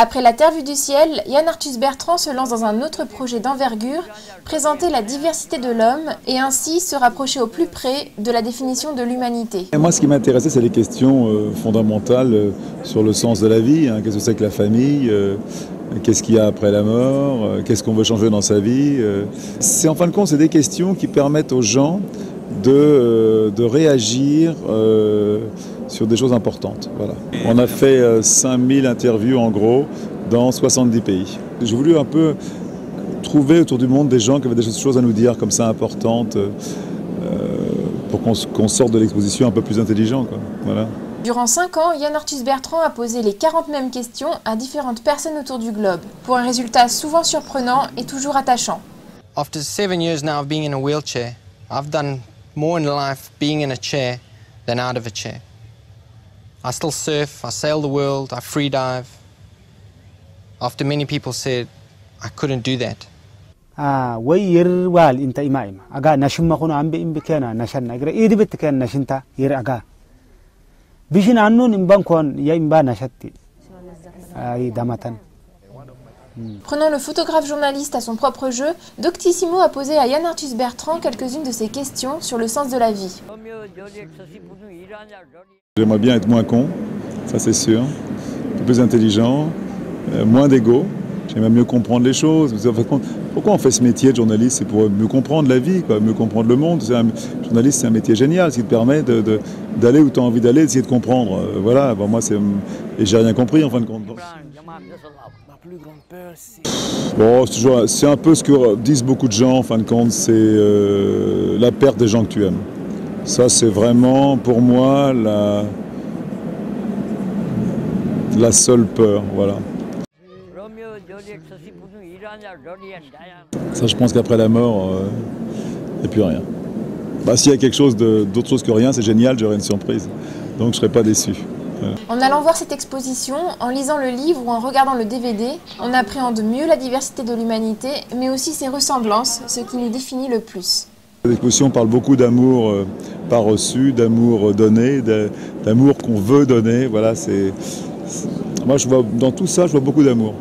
Après La Terre vue du ciel, Yann Arthus Bertrand se lance dans un autre projet d'envergure, présenter la diversité de l'homme et ainsi se rapprocher au plus près de la définition de l'humanité. Moi, ce qui m'intéressait, c'est les questions fondamentales sur le sens de la vie. Qu'est-ce que c'est que la famille? Qu'est-ce qu'il y a après la mort? Qu'est-ce qu'on veut changer dans sa vie? En fin de compte, c'est des questions qui permettent aux gens de réagir sur des choses importantes. Voilà. On a fait 5000 interviews en gros dans 70 pays. J'ai voulu un peu trouver autour du monde des gens qui avaient des choses à nous dire comme ça importantes pour qu'on sorte de l'exposition un peu plus intelligent, quoi. Voilà. Durant 5 ans, Yann Arthus Bertrand a posé les 40 mêmes questions à différentes personnes autour du globe, pour un résultat souvent surprenant et toujours attachant. After 7 years now of being in a wheelchair, I've done more in life being in a chair than out of a chair. I still surf, I sail the world, I free dive. After many people said I couldn't do that. وير وال انت إمائم أجا نشم مخون عم بإمبكنا نشنا إجرا إيدي بتكنا نشنتا ير أجا بيشين عنون إمبان كون يا إمبان نشتي أي دامتان. Prenant le photographe journaliste à son propre jeu, Doctissimo a posé à Yann Arthus Bertrand quelques-unes de ses questions sur le sens de la vie. J'aimerais bien être moins con, ça c'est sûr, plus intelligent, moins d'égo. J'aimerais mieux comprendre les choses. Pourquoi on fait ce métier de journaliste? C'est pour mieux comprendre la vie, quoi, mieux comprendre le monde. Journaliste, c'est un métier génial, ce qui te permet d'aller où tu as envie d'aller, d'essayer de comprendre. Voilà, bon, moi, et j'ai rien compris en fin de compte. Bon, c'est un peu ce que disent beaucoup de gens en fin de compte, c'est la perte des gens que tu aimes. Ça, c'est vraiment pour moi la seule peur, voilà. Ça, je pense qu'après la mort, il n'y a plus rien. S'il y a quelque chose d'autre chose que rien, c'est génial, j'aurai une surprise. Donc je ne serai pas déçu. En allant voir cette exposition, en lisant le livre ou en regardant le DVD, on appréhende mieux la diversité de l'humanité, mais aussi ses ressemblances, ce qui nous définit le plus. L'exposition parle beaucoup d'amour pas reçu, d'amour donné, d'amour qu'on veut donner. Voilà, moi, dans tout ça, je vois beaucoup d'amour.